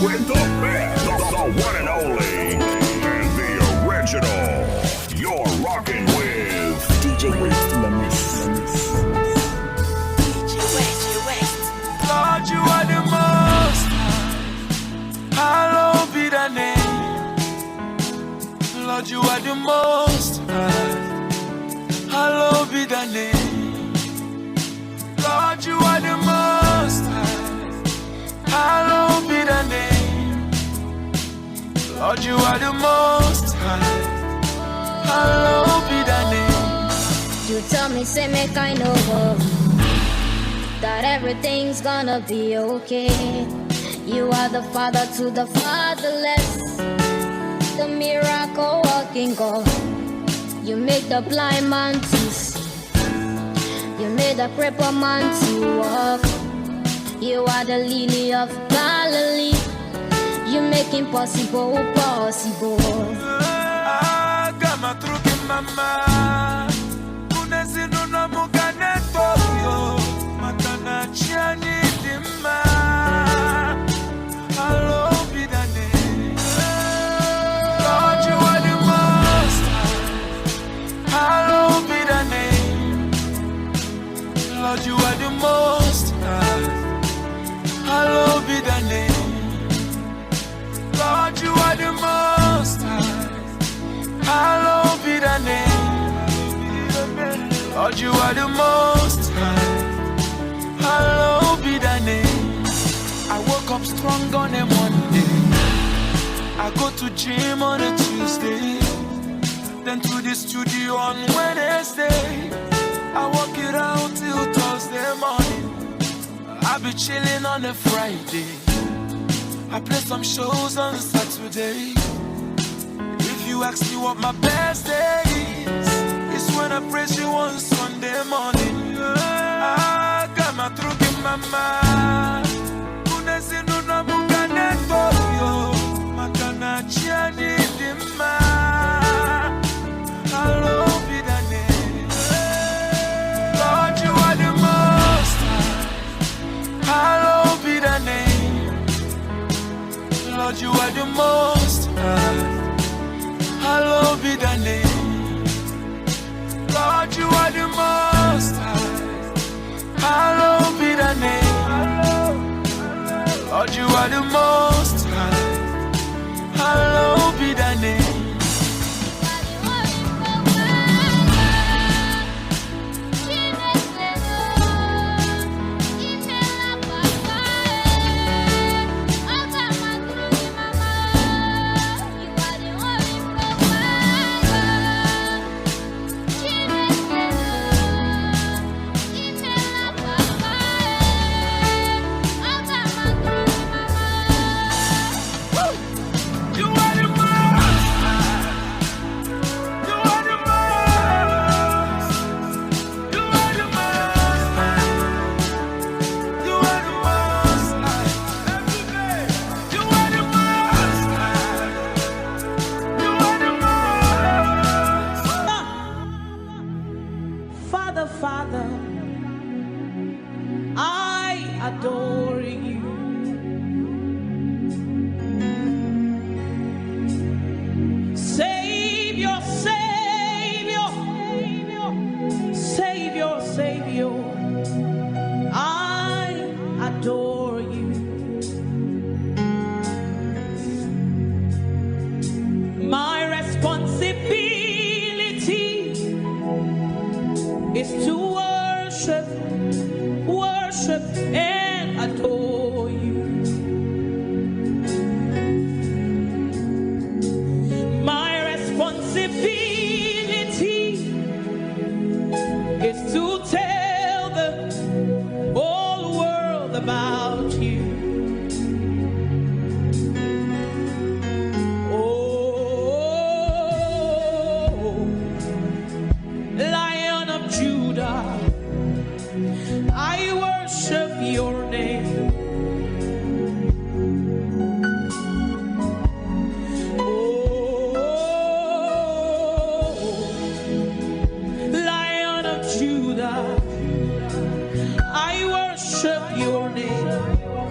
with the best, the one and only, and the original. You're rocking with DjWest. Lord, you are the most high. Hallowed be thy name. Lord, you are the most high. Hallowed be thy name. Lord, you are the most high. Hallowed be thy name. Lord, you are the most high. Hallowed be thy name. You tell me, say make I know that everything's gonna be okay. You are the father to the fatherless, the miracle working God. You made the blind man to see. You made the crippled man to walk. You are the lily of Galilee. You make impossible possible. I got my truck in my mind. Unesino na mugane toyo. Makana chiani dima. Hallowed be thy name. Lord, you are the most high. Hallowed be thy name. Lord, you are the most high. Hallowed be thy name. Lord, you are the most high. Hallowed be thy name. Lord, you are the most high. Hallowed be thy name. I woke up strong on a Monday. I go to gym on a Tuesday. Then to the studio on Wednesday. I work it out till Thursday morning. I be chilling on a Friday. I play some shows on Saturday. If you ask me what my best day is, it's when I praise you on Sunday morning. I got my truck in my mind. Unesino na mugane toyo. Makana chiani dima. Hallowed be thy name. Lord, you are the most high. Hallowed be thy name. Lord, you are the most high. Hallowed be thy name. Lord, you are the most high. Hallowed be thy name. Lord, you are the most high. Hallowed be thy name.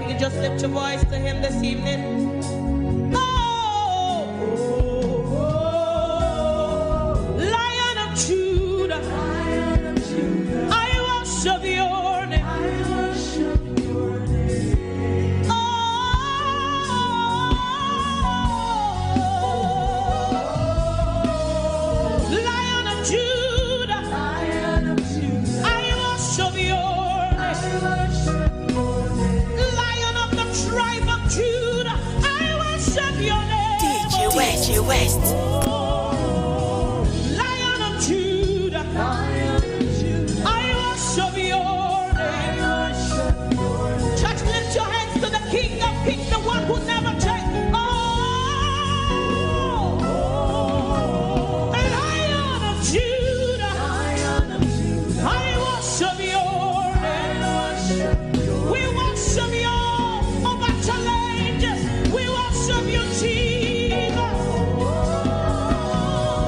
Can you just lift your voice to him this evening? Lion of Judah, I worship your name. Lion of Judah, I worship your name. Lion of the tribe of Judah, I worship your name. DjWest. Lion of Judah, I worship your name. Church, lift your hands to the King of Kings, the one who never changes. Lion of Judah, I worship your name. We worship you over challenges. We worship you, Jesus.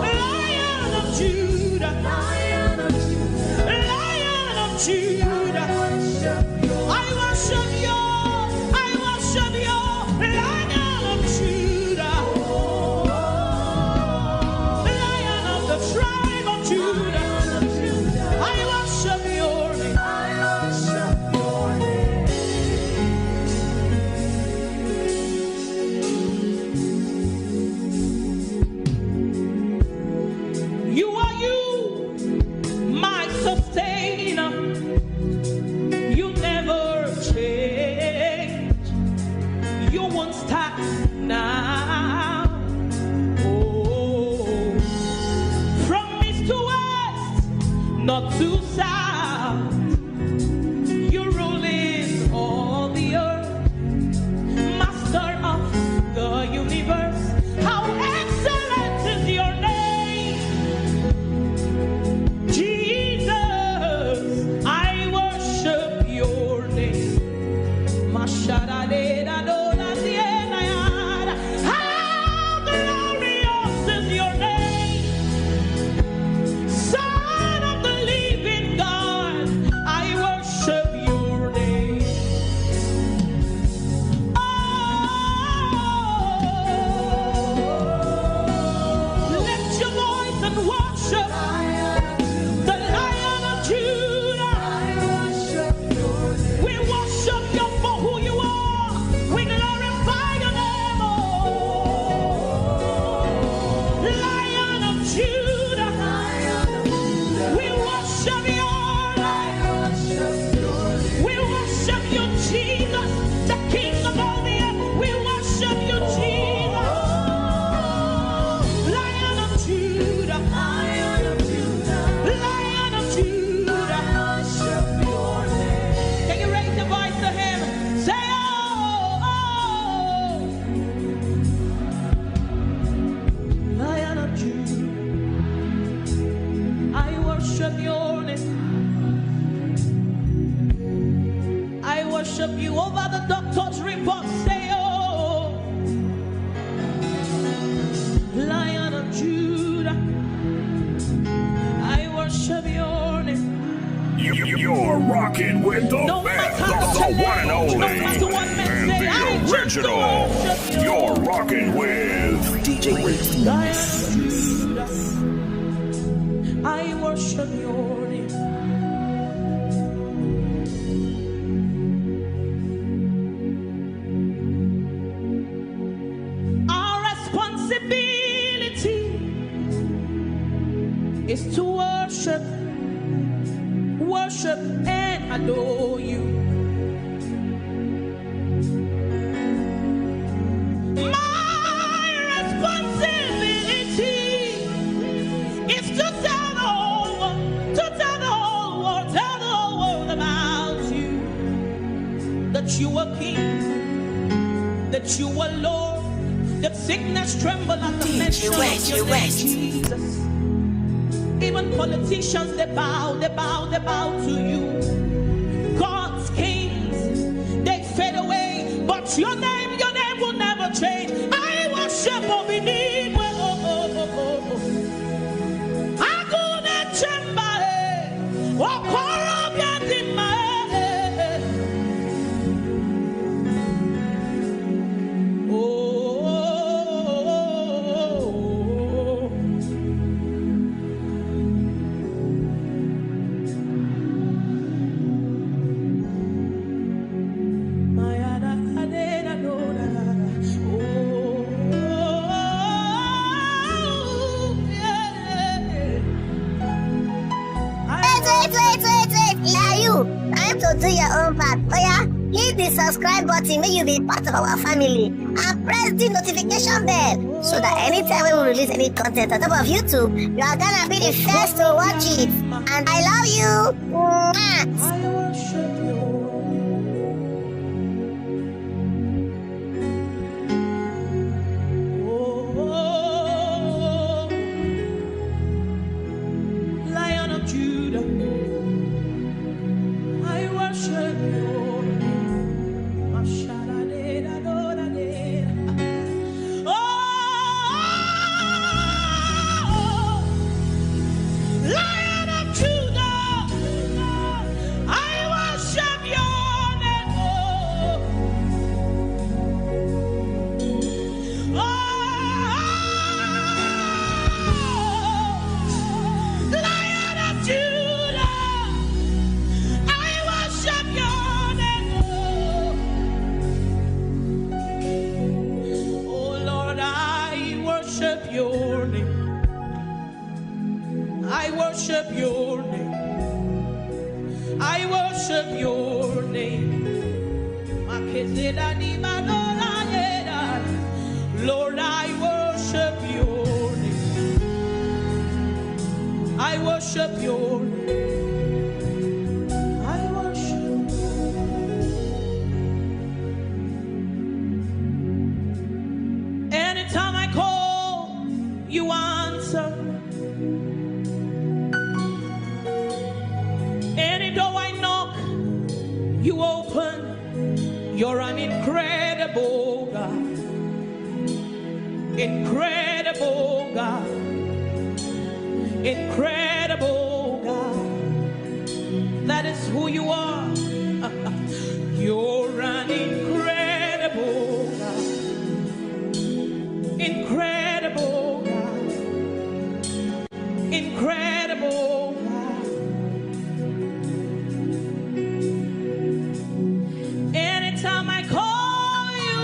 Lion of Judah, Lion of Judah, I worship you. I worship you, Lion of Judah, Lion of the tribe of Judah. I worship your name. You are you, my sustainer. You never change. You won't stop now. Oh, from east to west, not to south, you're ruling all the earth, master of the universe. How excellent is your name, Jesus. I worship your name. How glorious is your name, Son of the living God. I worship your name. Lift your voice and worship the Lion of Judah. We worship you for who you are. We glorify your name, Lion of Judah. We worship you, we worship you, Jesus, the King of all the earth. We worship you, Jesus. Lion of Judah, Lion of Judah. Can you raise your voice to him? Say, oh, Lion of Judah, I worship your name. I worship you over the doctor's report. Say, oh, Lion of Judah, I worship your name. You're rocking with the No best, matter the one and only, no matter what men and say, I the just original. worship you. You're rocking with DjWest. Lion of Judah, I worship your name. Our responsibility is to worship and adore you. My responsibility is to tell the whole world about you. That you are King, that you are Lord, that sickness tremble at the mention of your name, Jesus. Even politicians, they bow to you. God's kings, they fade away, but your name will never change. I worship Obinigwe. Agune chembae, okorobia dimae. the subscribe button, may you be part of our family, and press the notification bell so that anytime we release any content on top of YouTube, you are gonna be the first to watch it. And I love you. Mwah. I worship you. Oh, Lion of Judah, I worship you. Lion of Judah, I worship your name. Lion of Judah, I worship your name. Oh Lord, I worship your name. I worship your name. I worship your name. Lord, I worship your name. I worship your name. I worship. Anytime I call, you answer. Any door I knock, you open. You're an incredible God. Incredible God. Incredible God. That is who you are. You're an incredible God. Incredible God. Incredible God. Anytime I call you,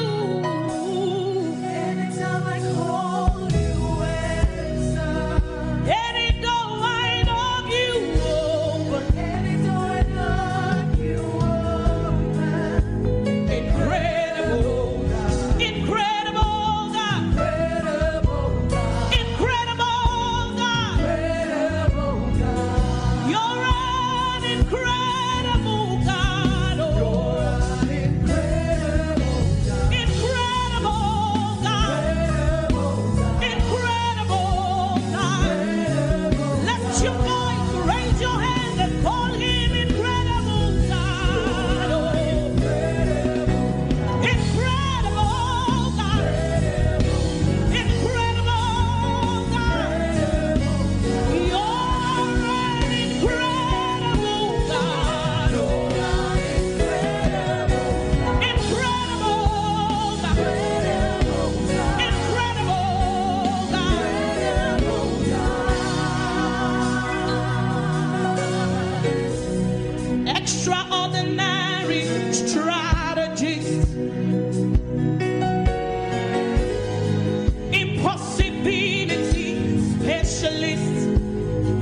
answer. Any door I knock, you open. Incredible God. Incredible God. Incredible God. You're an incredible God. Oh. Incredible God. Incredible God. Let your voice raise your hand and call him incredible God. Oh. Incredible God. Incredible God. You're an incredible God. Oh. Incredible God. Incredible God. Extraordinary strategist. Impossibility specialist.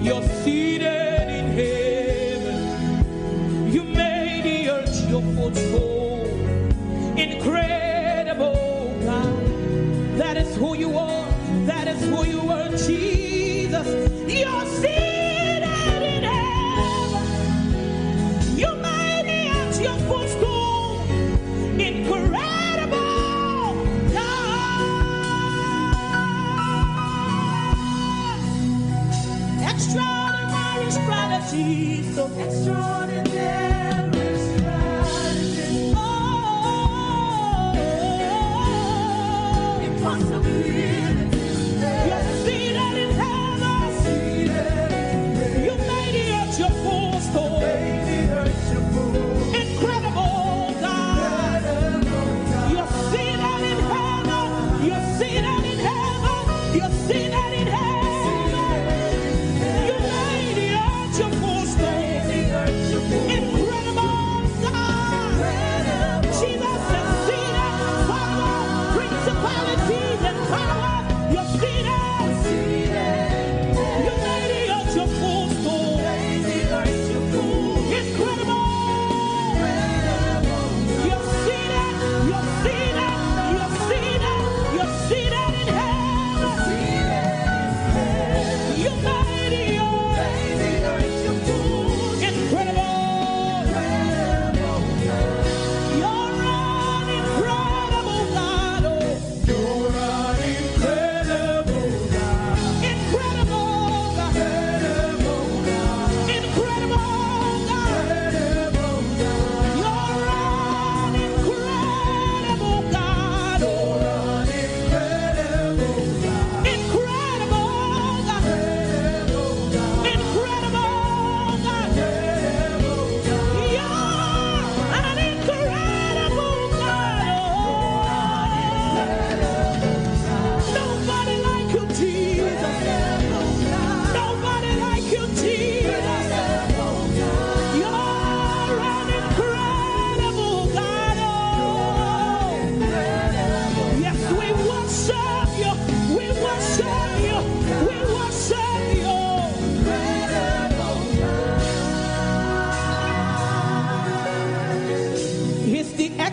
You're seated in heaven. You made the earth your footstool. Incredible God. That is who you are. That is who you are, Jesus. You're seated in heaven. You made the earth your footstool. Incredible God. Extraordinary strategy. So extraordinary strategy.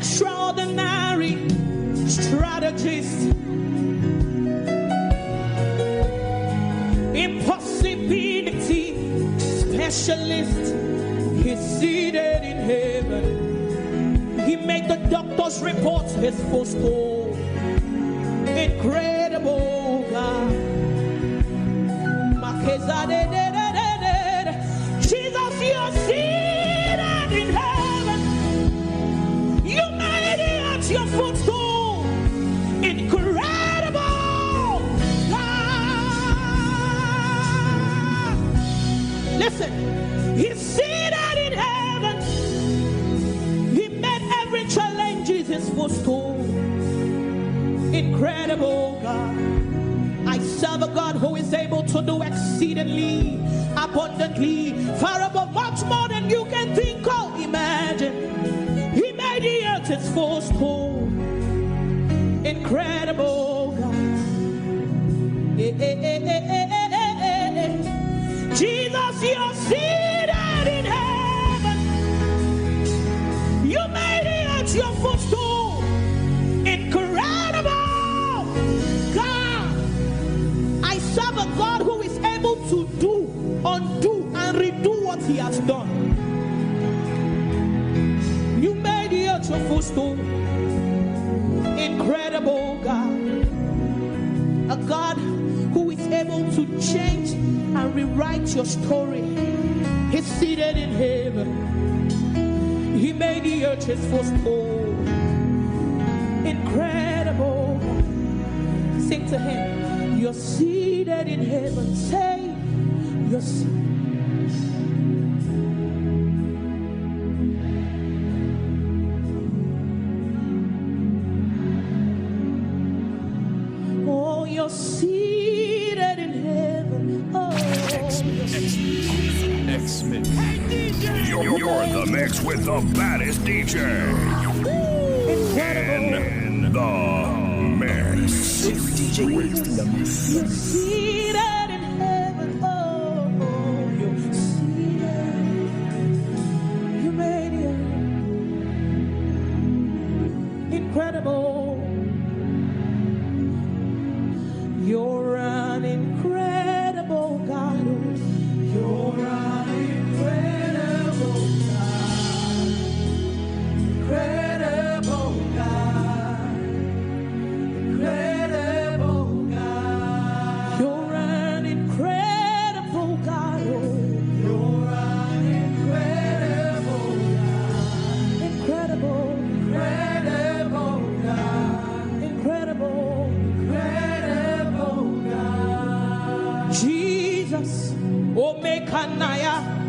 extraordinary strategist, impossibility specialist. He's seated in heaven. He made the doctor's reports his footstool. Incredible God. Jesus, you're seated in heaven. You made it your footstool. Incredible God. Listen, he's seated in heaven. He made every challenge his footstool. Incredible God. I serve a God who is able to do exceedingly, abundantly, far above, much more than you can think or imagine. He made the earth his footstool. Incredible God. Jesus, you're seated in heaven. You made the earth your footstool. Incredible God. I serve a God who is able to do, undo, and redo what he has done. You made the earth your footstool. Incredible God. A God who is able to change and rewrite your story. He's seated in heaven. He made the earth his footstool. Incredible. Sing to him. You're seated in heaven. Say, you're seated. Oh, you're seated in heaven. Oh, You're in the mix with the baddest DJ. In the mix. DjWest in the mix. You're seated in heaven. Oh, you're seated. You made it. Incredible. You're an incredible God. You're an incredible God. Incredible God. Incredible God. You're an incredible God. You're an incredible God. Incredible. Incredible God. Incredible. Incredible God. Jesus, Naira,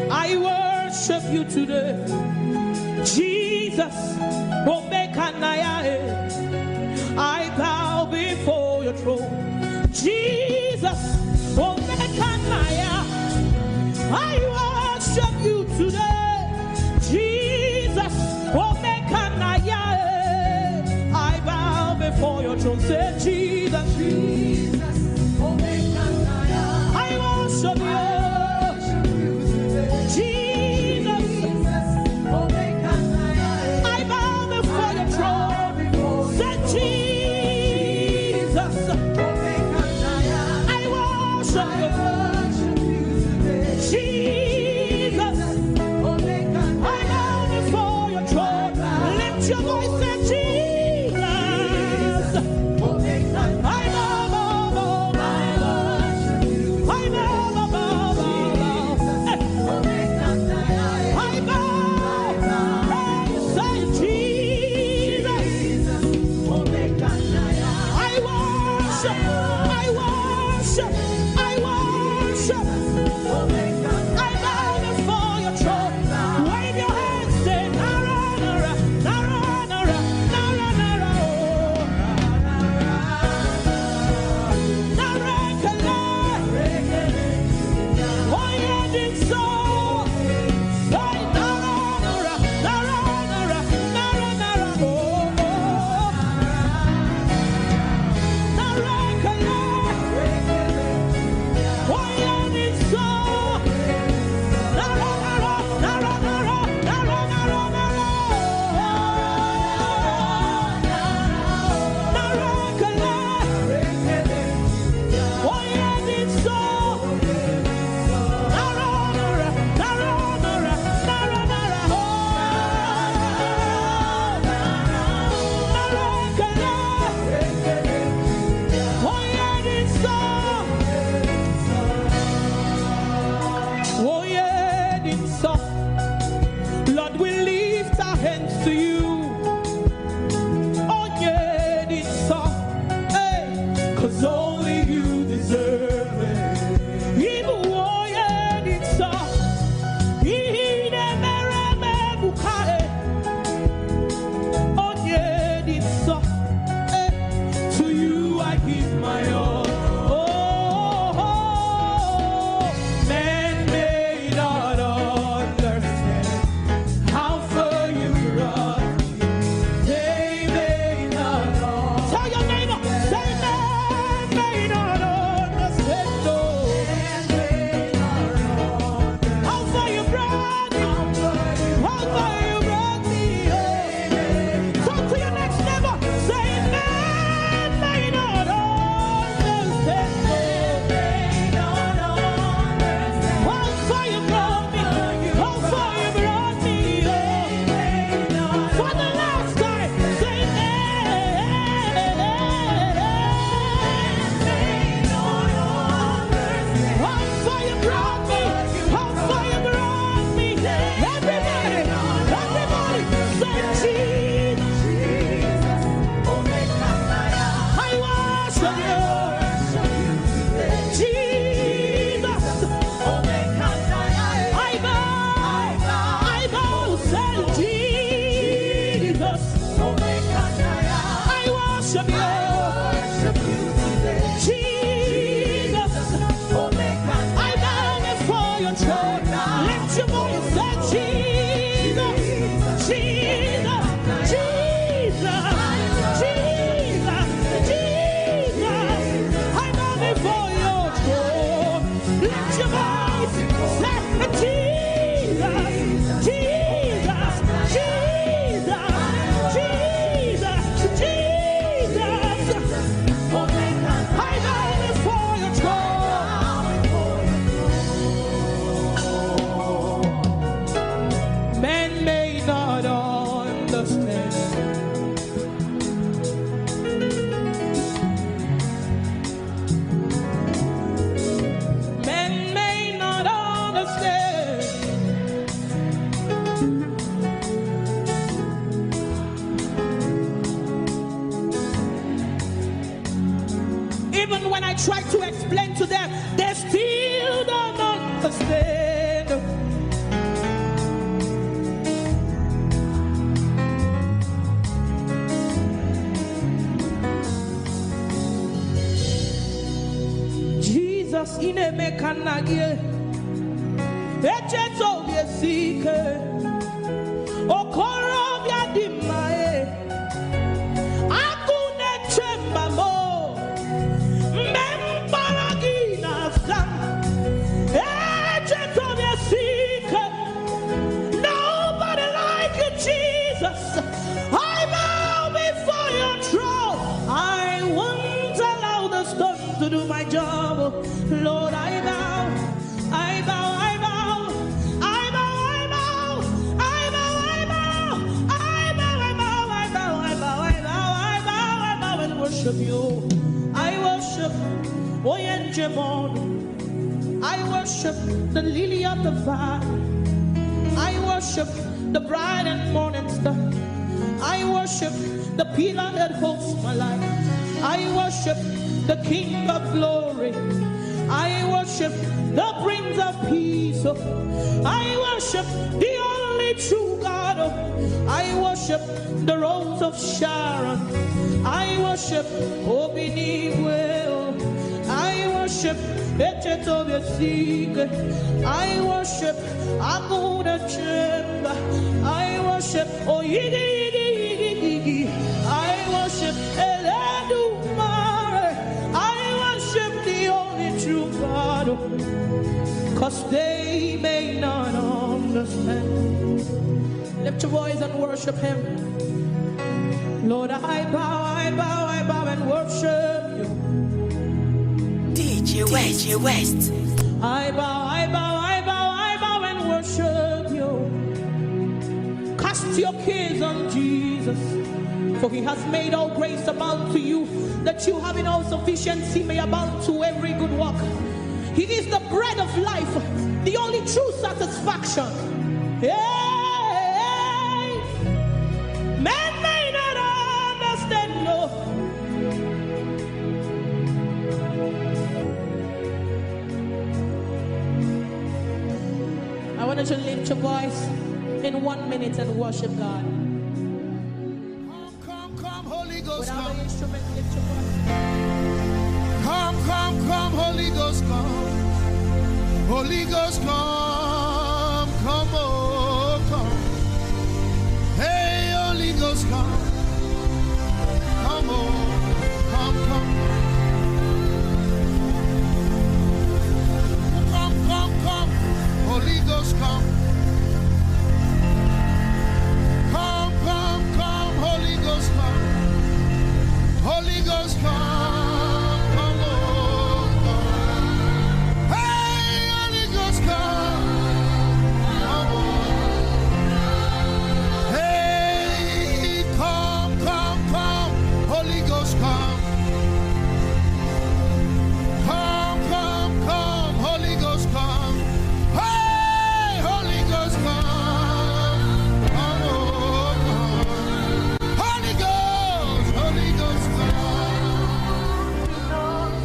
I worship you today. Jesus, Naira, I bow before your throne. Jesus, Naira, I worship you today. Jesus, Naira, I bow before your throne. Say Jesus, Jesus, I worship you. Jesus, I bow before your throne. Say Jesus, I worship you. Jesus, try to explain to them, they still don't understand. Jesus in a mechanic, echeto biesike, okoro biadimae, akune chemba mo, membaragina sam, echeto biesike. Nobody like you, Jesus. I bow before your throne. I won't allow the storm to do my job. Lord, I bow, I bow, I bow, I bow, I bow, I bow, I bow, I bow, I bow, I bow, I bow, I bow, I bow, I bow and worship you. I worship Oyenjemon. I worship the lily of the valley. I worship the bright and morning star. I worship the pillar that holds my life. I worship the King of glory. I worship the Prince of Peace. I worship the only true God. I worship the Rose of Sharon. I worship Obiniwel. I worship Echetobiesike. I worship Aguna Chemba. I worship Oyigi. I worship Eledumare. I worship the only true God, 'cause they may not understand. Lift your voice and worship him. Lord, I bow, I bow, I bow and worship you. DjWest. I bow, I bow, I bow, I bow and worship you. Cast your cares on Jesus, for he has made all grace abound to you, that you having all sufficiency may abound to every good work. He is the bread of life, the only true satisfaction. Hey, men may not understand, no. I want you to lift your voice in 1 minute and worship God. Come, Holy Ghost, Without come. an instrument, lift your voice. Come, Holy Ghost, come. Holy Ghost, come, oh, come. Hey, Holy Ghost, come. Come, oh, come. Come. Holy Ghost, come. Come, Holy Ghost, come. Holy Ghost, come, oh, come. Hey, Holy Ghost, come, oh. Hey, come, Holy Ghost, come. Come, Holy Ghost, come. Hey, Holy Ghost, come, oh, come. Holy Ghost, come.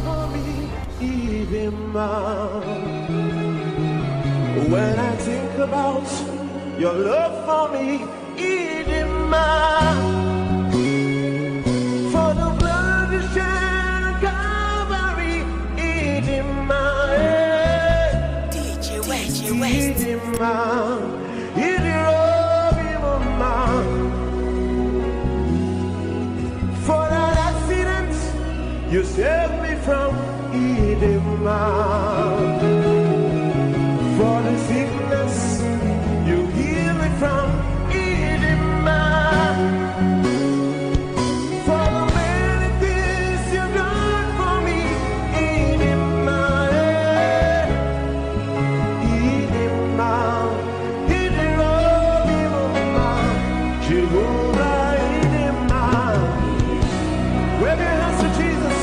For me, even when I think about your love for me, even for the blood you shed on Calvary, even DjWest. for that accident you saved me from, Edema. For the sickness you healed me from, Edema. For the many things you've done for me, Edema. Edema. Jehovah, Edema. Wave your hands to Jesus.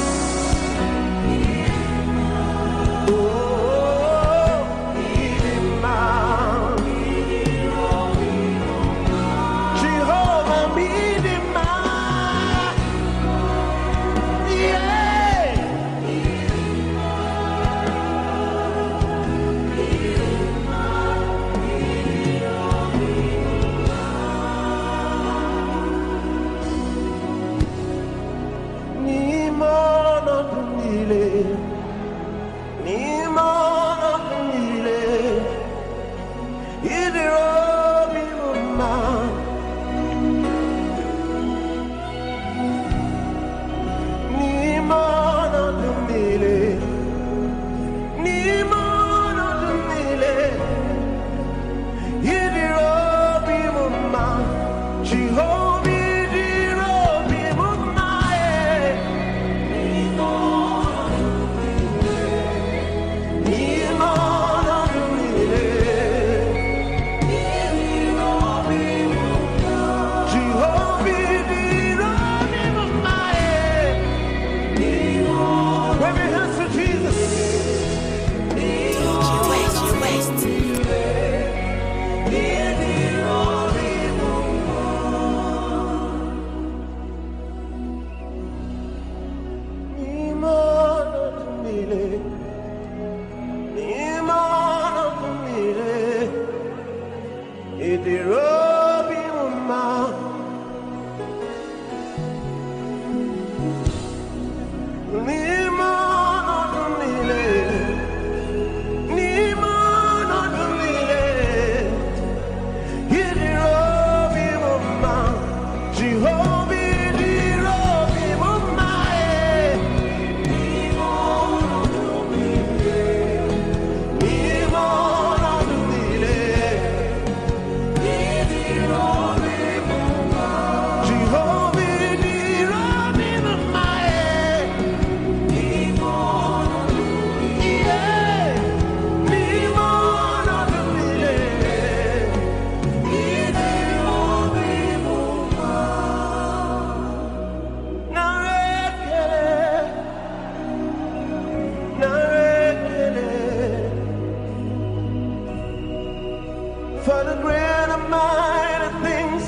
For the great and mighty things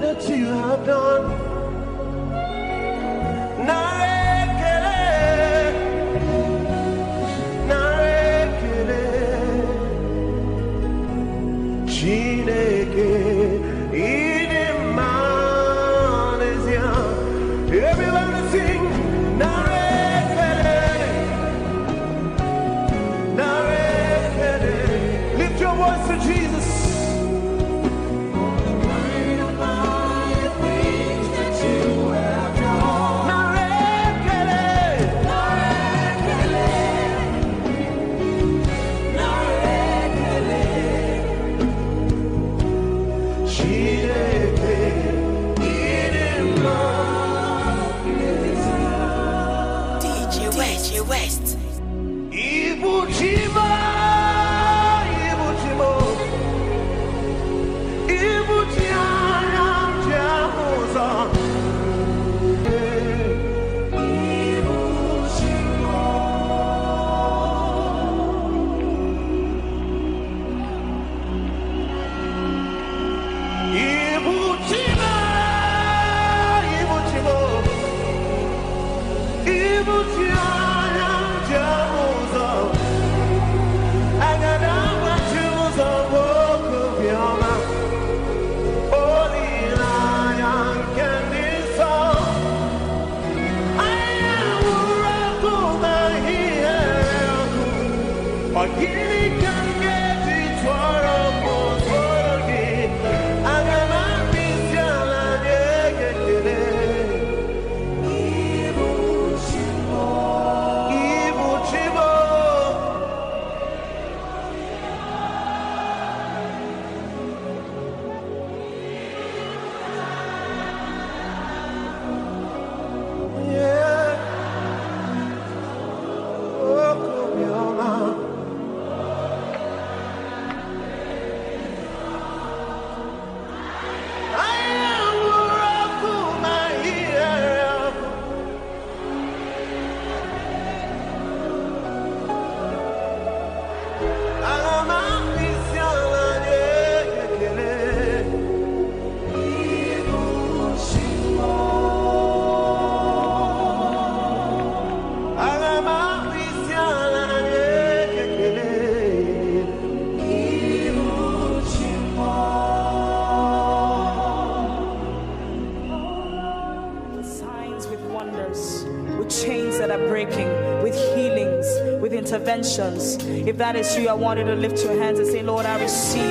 that you have done. Everybody sing. Lift your voice to Jesus. DjWest. Interventions. If that is you, I want you to lift your hands and say, Lord, I receive.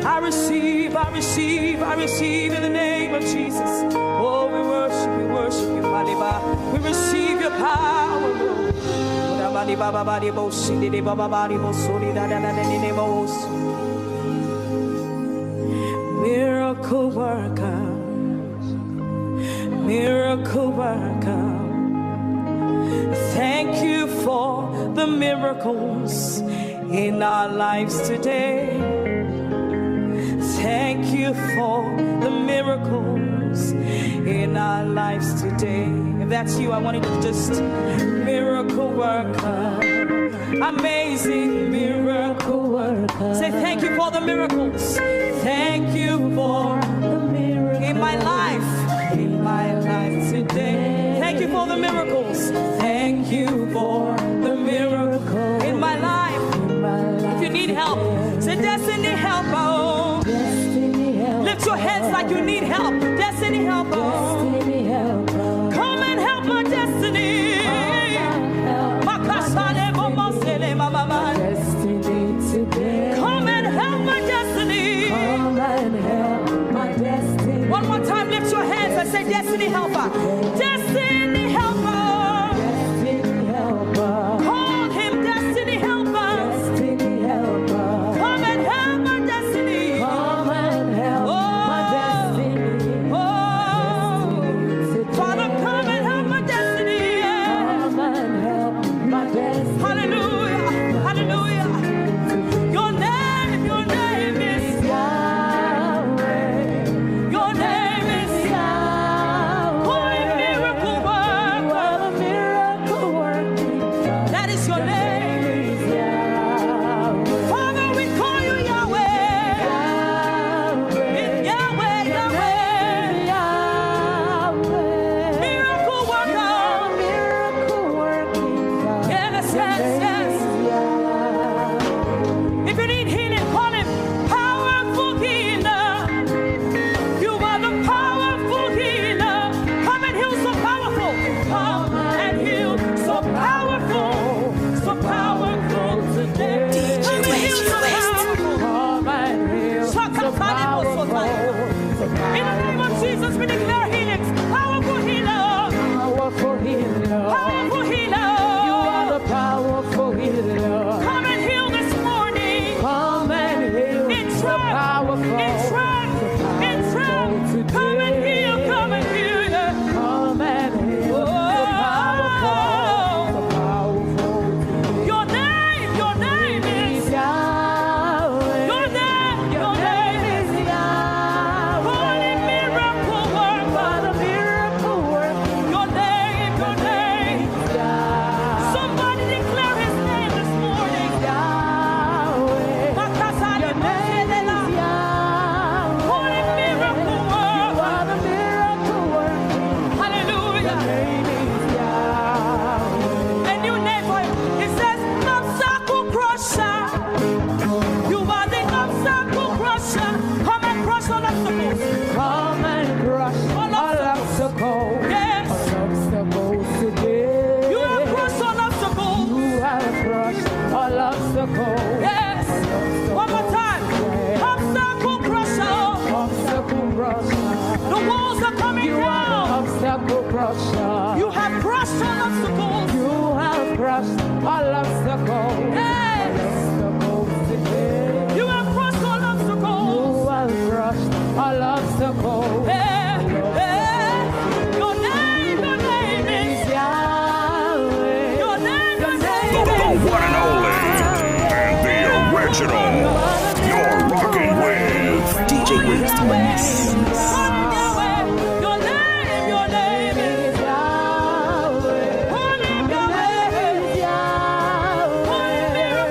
I receive, I receive, I receive in the name of Jesus. Oh, we worship you, Maliba. We receive your power, Lord. Miracle worker. miracle worker. Thank you for the miracles in our lives today. Thank you for the miracles in our lives today. If that's you, I want you to just miracle worker, amazing miracle worker. Say thank you for the miracles. Thank you for the miracles in my life today. Thank you for the miracles. Thank you for the miracle in my life. If you need help, say destiny helper. Lift your hands like you need help. Destiny helper. Come and help my destiny. Come and help my destiny. One more time, lift your hands and say destiny helper. Destiny helper. Call him destiny helper. Come and help my destiny. Father, come and help my destiny. Hallelujah. Hallelujah. Your name is Yahweh. Your name is Yahweh. Holy miracle worker. That is your name. Father, we call you Yahweh. It's Yahweh, Yahweh. Miracle worker. Yes, yes, yes. If you need healing, call him powerful healer. You are the powerful healer. Come and heal so powerful. Come and heal so powerful. So powerful today. Come and heal so powerful. In the name of Jesus, we declare healings. Powerful healer. Powerful healer. You are the powerful healer. Come and heal this morning. Come and heal. In trance. Come and heal. Come and heal. Come and heal. Your name is Yahweh. Your name is Yahweh. Holy miracle worker. Your name. Somebody declare his name this morning. Yahweh. Holy miracle worker. Hallelujah. A new name for him. It says obstacle crusher. You are the obstacle crusher. Come and crush all obstacles. Yes. You have crushed all obstacles. Yes. One more time. Obstacle crusher. The walls are coming down. You have crushed all obstacles. Yes. You have crushed all obstacles. Hey, hey. Your name is Yahweh. Your name The is one and only and the original. You're rocking with DjWest Mix. Your name is Yahweh. Holy Yahweh. Holy miracle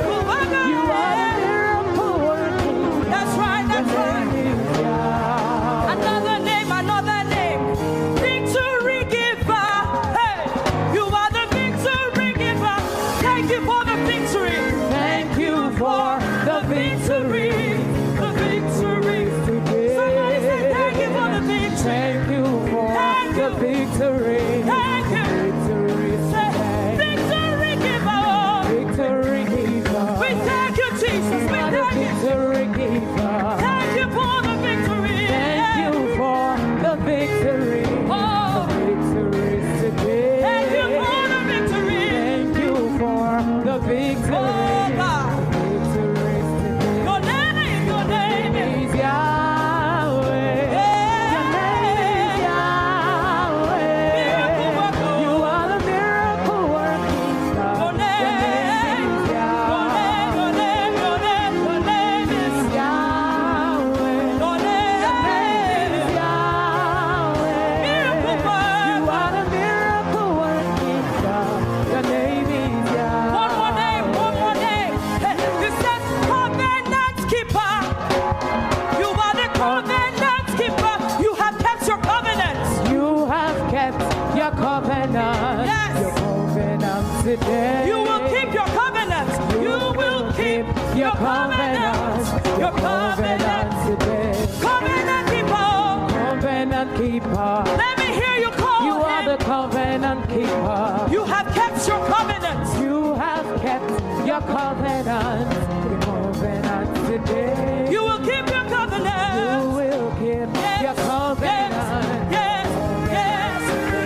your covenant. Yes. Your covenant today. You will keep your covenant. You will keep your covenant. Your covenant today. Covenant keeper. Covenant keeper. Let me hear you call You him. are the covenant keeper. You have kept your covenant. You have kept your covenant. Your covenant today. You will keep your covenant. You will keep your covenant. Yes, yes.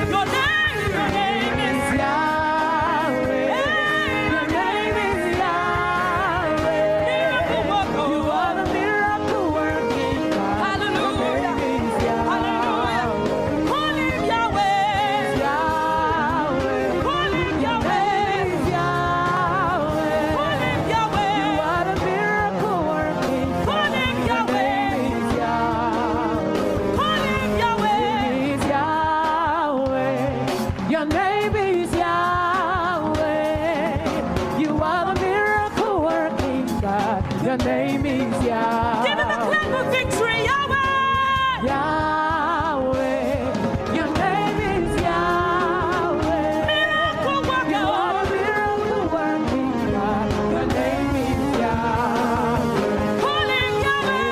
Your name is Yahweh. Your name is Yahweh. Miracle worker. You are the miracle working God. Hallelujah. Your name is Hallelujah. Yahweh. Call him Yahweh. Yahweh. Call him Your Yahweh. name is Yahweh. Call him Yahweh. You are the miracle working God. Call him Your Yahweh. name is Yahweh. Call him Yahweh. Is Yahweh. Your name is Yahweh. You are the miracle working God. Your name is Yahweh. Give him a clap of victory, Yahweh. Yahweh. Your name is Yahweh. Miracle You are worker. the miracle working God. Your name is Yahweh. Call him Yahweh.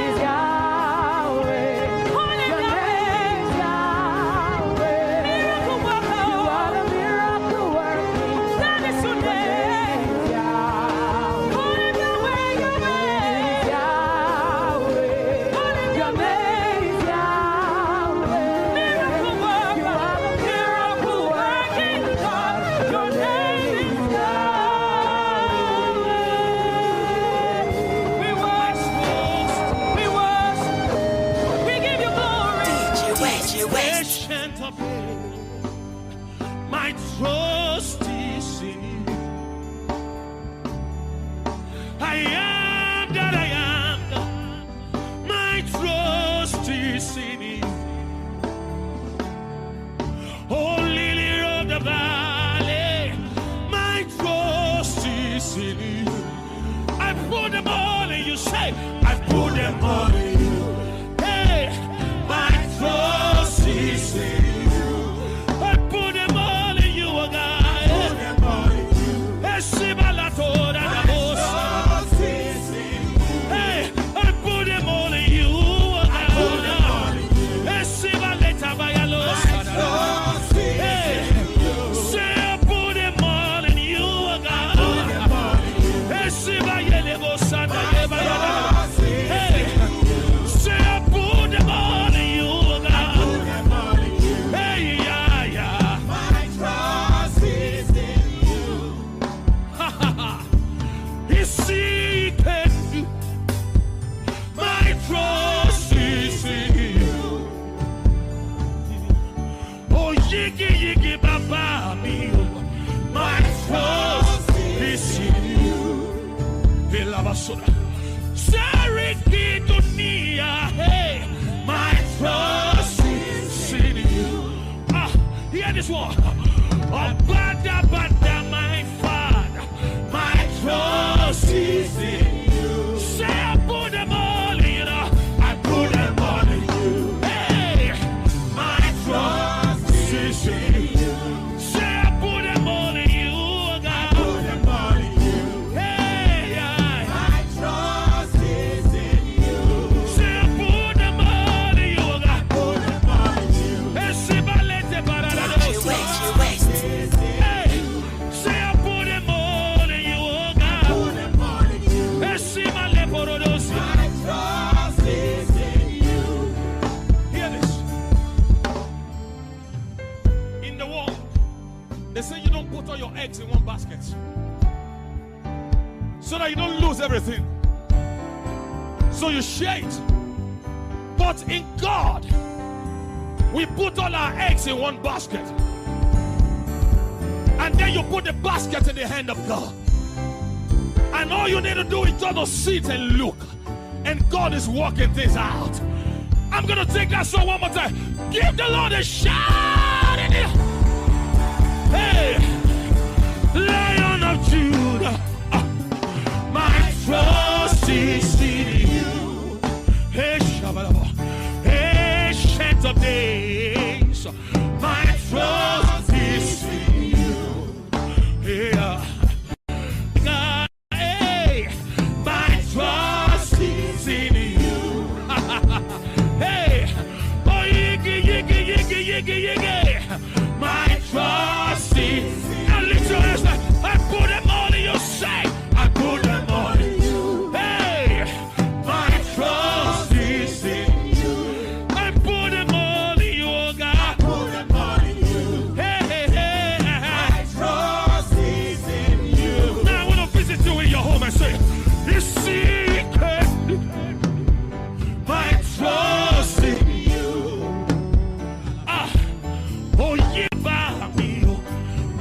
Is Yahweh. Call him Your name Yahweh. is Yahweh. Miracle worker. You are the miracle working God. That is your name. Yahweh. Call him Yahweh, Yahweh. Yahweh. Call him Your Yahweh. name is Yahweh. Miracle worker. You are the Miracle working God. Your name is Yahweh. We worship. We worship. We give you glory. DjWest. Ancient of days, my trust is in you. I am that I am. My trust is in you. Oh, lily of the valley, my trust is in you. I put them all in you. Say, I put them all in you. Hey, my trust is in you. I put them all in you, oh God. Put them all in you. Hey, Sibalatora, hey, I put them all in you, oh God. Hey, Sibaleta Bayalos. Hey, say I put them all in you, oh God. Hey, Sibayelebo Santa Yebayada. Hey, say I put them all in you, oh God. Hey, yeah, yeah. My trust is in you. Ha ha ha. He can do. My trust is in you. Oh, yigi yigi baba mi. My trust is in you. Elabasura. Sariki dunia. Hey, my trust is in you. Ah, hear this one. Oh, bada bada, my father. My trust is in you. Say I put them all in you. I put them all in you. Hey, my trust is in you. Say I put them all in you, God. Put them all in you. Hey, yeah. My trust is in you. Say I put them all in you, God. Put them all in you. Hey, Sibalete Barada. DjWest. Hey, say I put them all in you, oh God. Put them all in you. Hey, Simaleporodosi. My trust is in you. Hear this. In the world, they say you don't put all your eggs in one basket, so that you don't lose everything. So you share it. But in God, we put all our eggs in one basket. And then you put the basket in the hand of God. And all you need to do is just sit and look. And God is working things out. I'm going to take that song one more time. Give the Lord a shout in here. Hey, Lion of Judah, my trust is in you. Hey, Shabbat, Ancient of days, my trust is in you. Yeah. God, hey, my trust is in you. Hey, oh, yiggy. My trust is now lift your hands like, I put them all in your sight. I put them all in you. Hey, my trust is in you. I put them all in you, oh God. I put them all in you. Hey. My trust is in you. Now I want to visit you in your home and say, you secret. My trust in you. Oh, yeah, baby.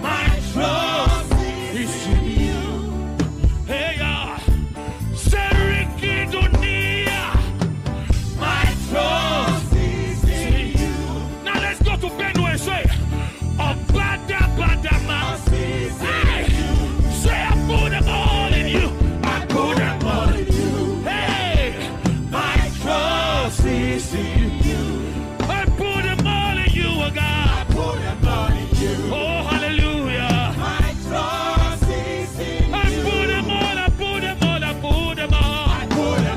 My trust is in you. Hey, Seriki Dunia. My trust is in you. Now let's go to Benue and say, oh, Badama. Hey, say, I put them all in you. I put them all in you. Hey, my trust is in you. I put them all in you, oh God. Oh, hallelujah. My trust is in you. I put them all. I put them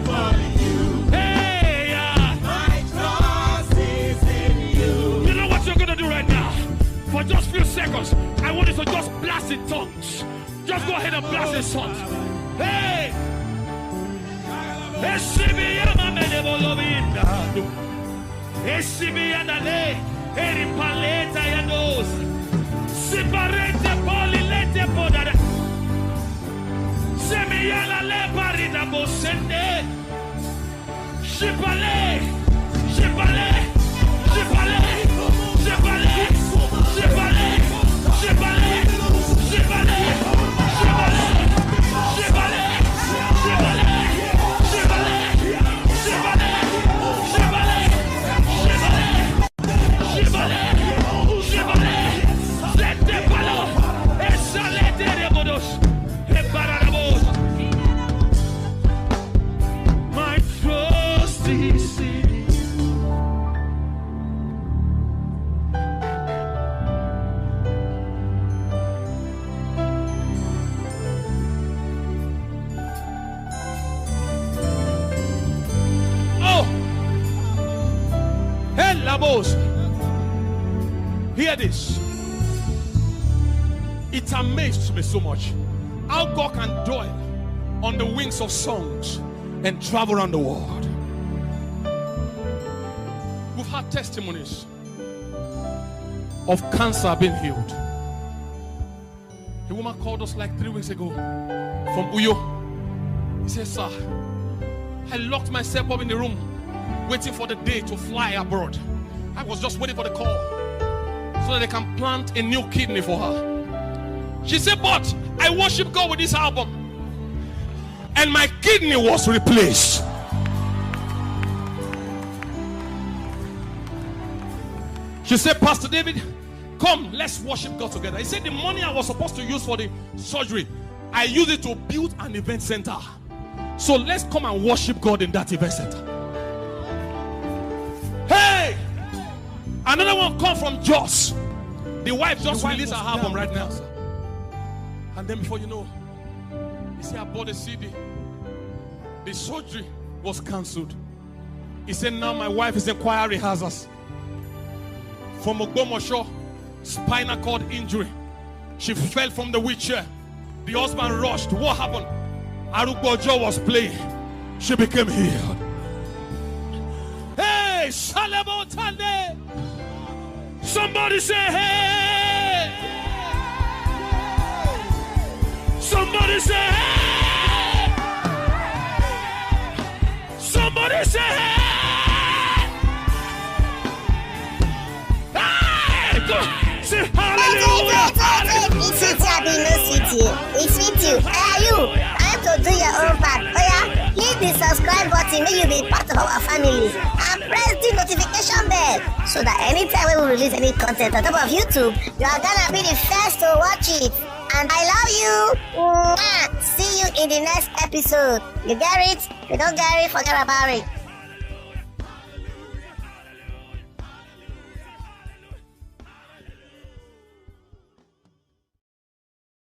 all in you. Hey, my trust is in you. You know what you're going to do right now? For just a few seconds, I want you to just blast in tongues. Just go ahead and blast in songs. Hey. Siparete polilete podada. Semiyala le parida bosende. Shipale. My trust is in you. Oh, hey, Labos, hear this. It amazed me so much how God can dwell on the wings of songs and travel around the world. We've had testimonies of cancer being healed. A woman called us like 3 weeks ago from Uyo. He said, sir, I locked myself up in the room waiting for the day to fly abroad. I was just waiting for the call so that they can plant a new kidney for her. She said, but I worship God with this album. And my kidney was replaced. She said, Pastor David, come, let's worship God together. He said, the money I was supposed to use for the surgery, I used it to build an event center. So let's come and worship God in that event center. Hey! Another one come from Jos. The wife just released her album right now. And then before you know, he said, I bought a CD. The surgery was cancelled. He said, now my wife is in choir rehearsals. From Ogbomosho, spinal cord injury. She fell from the wheelchair. The husband rushed. What happened? Arugbojo was playing. She became healed. Hey, Shalabotande. Somebody say, hey. Somebody say, hey. Somebody say, hey. Hey, go. Say hallelujah. It's with you. It's with you. Are you? Time to do your own part. Oh yeah, hit the subscribe button. May you be part of our family. And press the notification bell so that anytime we will release any content on top of YouTube, you are gonna be the first to watch it. And I love you. See you in the next episode. You get it? If you don't get it, forget about it.